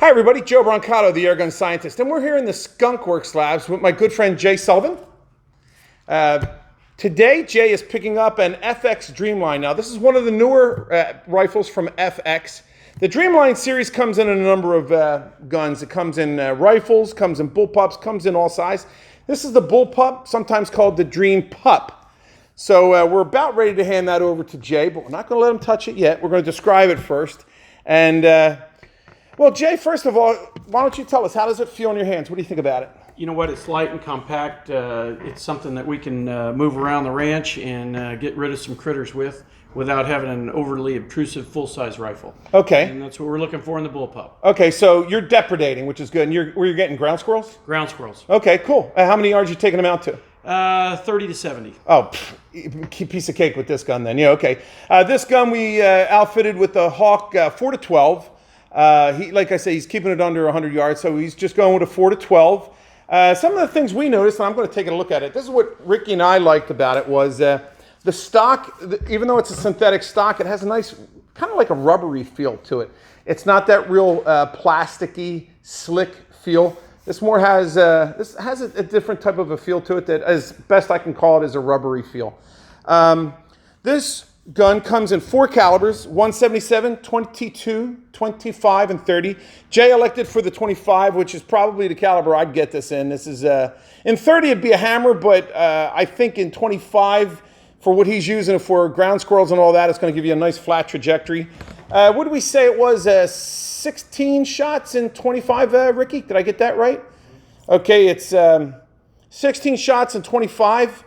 Hi everybody, Joe Brancato, the airgun scientist, and we're here in the sGUNkWerks labs with my good friend Jay Sullivan. Today, Jay is picking up an FX Dreamlight. Now, this is one of the newer rifles from FX. The Dreamlight series comes in a number of guns. It comes in rifles, comes in bullpups, comes in all size. This is the bullpup, sometimes called the DreamPup. So we're about ready to hand that over to Jay, but we're not going to let him touch it yet. We're going to describe it first. And well, Jay, first of all, why don't you tell us, how does it feel in your hands? What do you think about it? You know what, it's light and compact. It's something that we can move around the ranch and get rid of some critters with without having an overly obtrusive full-size rifle. Okay. And that's what we're looking for in the bullpup. Okay, so you're depredating, which is good. And where you're getting ground squirrels? Ground squirrels. Okay, cool. How many yards are you taking them out to? 30 to 70. Oh, piece of cake with this gun then. Yeah, okay. This gun we outfitted with the Hawk 4 to 12. Like I say, he's keeping it under 100 yards, so he's just going with a 4 to 12. Some of the things we noticed, and I'm going to take a look at it. This is what Ricky and I liked about it was the stock, even though it's a synthetic stock, it has a nice, kind of like a rubbery feel to it. It's not that real plasticky, slick feel. This more has, this has a different type of a feel to it that, as best I can call it, is a rubbery feel. This gun comes in 4 calibers, 177, 22, 25, and 30. Jay elected for the 25, which is probably the caliber I'd get this in. This is, in 30 it'd be a hammer, but I think in 25, for what he's using it for, ground squirrels and all that, it's going to give you a nice flat trajectory. What did we say it was? 16 shots in 25, Ricky? Did I get that right? Okay, it's 16 shots in 25.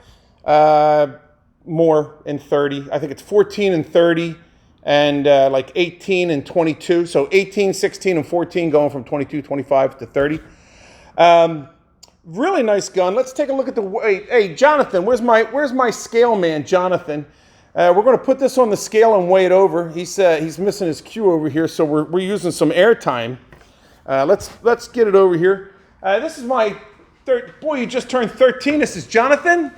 More in 30. I think it's 14 and 30 and like 18 and 22. So 18, 16, and 14 going from 22, 25 to 30. Really nice gun. Let's take a look at the weight. Hey, Jonathan, where's my scale man, Jonathan? We're going to put this on the scale and weigh it over. He's missing his cue over here, so we're using some air time. Let's get it over here. This is my third. Boy, you just turned 13. This is Jonathan.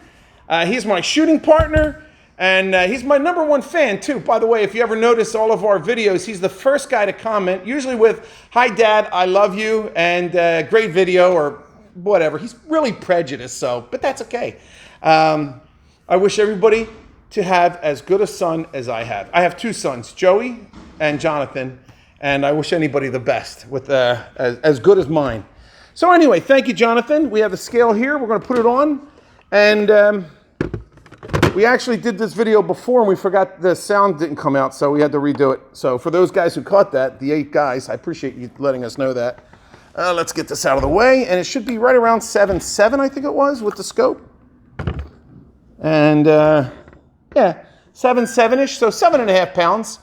He's my shooting partner, and he's my #1 fan, too. By the way, if you ever notice all of our videos, he's the first guy to comment, usually with, "Hi, Dad, I love you," and "Great video," or whatever. He's really prejudiced, but that's okay. I wish everybody to have as good a son as I have. I have 2 sons, Joey and Jonathan, and I wish anybody the best with as good as mine. So anyway, thank you, Jonathan. We have the scale here. We're going to put it on. And we actually did this video before and we forgot the sound didn't come out, so we had to redo it. So for those guys who caught that, the 8 guys, I appreciate you letting us know that. Let's get this out of the way. And it should be right around 7.7, I think it was, with the scope. And yeah, 7.7-ish, so 7.5 pounds.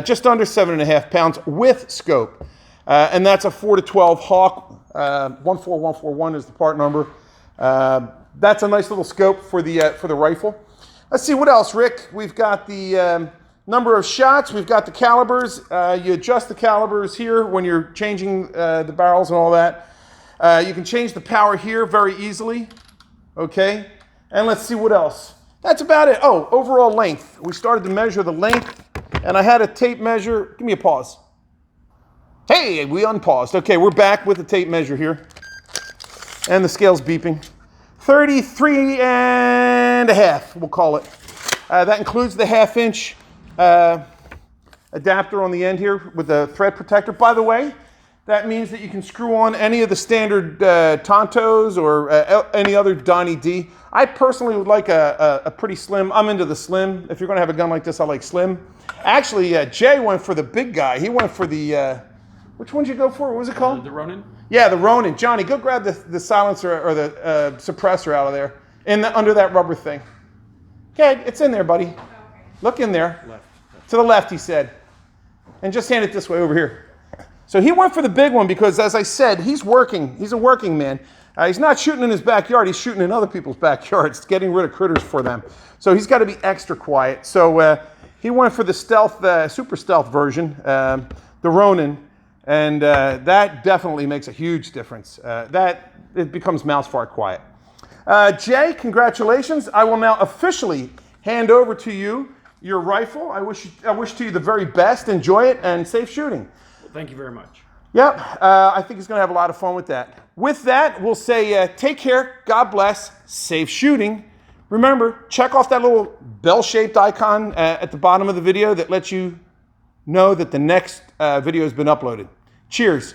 Just under 7.5 pounds with scope. And that's a 4 to 12 Hawk. 14141 is the part number. That's a nice little scope for the rifle. Let's see what else, Rick. We've got the number of shots. We've got the calibers. You adjust the calibers here when you're changing the barrels and all that. You can change the power here very easily. Okay, and let's see what else. That's about it. Oh, overall length. We started to measure the length, and I had a tape measure. Give me a pause. Hey, we unpaused. Okay, we're back with the tape measure here, and the scale's beeping. 33.5, we'll call it. That includes the 1/2-inch adapter on the end here with the thread protector. By the way, that means that you can screw on any of the standard Tontos or any other Donnie D. I personally would like a pretty slim. I'm into the slim. If you're going to have a gun like this, I like slim. Actually, Jay went for the big guy. He went for the, which one did you go for? What was it called? The Ronin? Yeah, the Ronin. Johnny, go grab the silencer or the suppressor out of there, under that rubber thing. Okay, it's in there, buddy. Look in there. Left. To the left, he said. And just hand it this way over here. So he went for the big one because, as I said, he's working. He's a working man. He's not shooting in his backyard. He's shooting in other people's backyards, getting rid of critters for them. So he's got to be extra quiet. So he went for the stealth, super stealth version, the Ronin. And that definitely makes a huge difference. It becomes mouse fart quiet. Jay, congratulations. I will now officially hand over to you your rifle. I wish to you the very best. Enjoy it and safe shooting. Well, thank you very much. Yep, I think he's going to have a lot of fun with that. With that, we'll say take care, God bless, safe shooting. Remember, check off that little bell-shaped icon at the bottom of the video that lets you know that the next video has been uploaded. Cheers.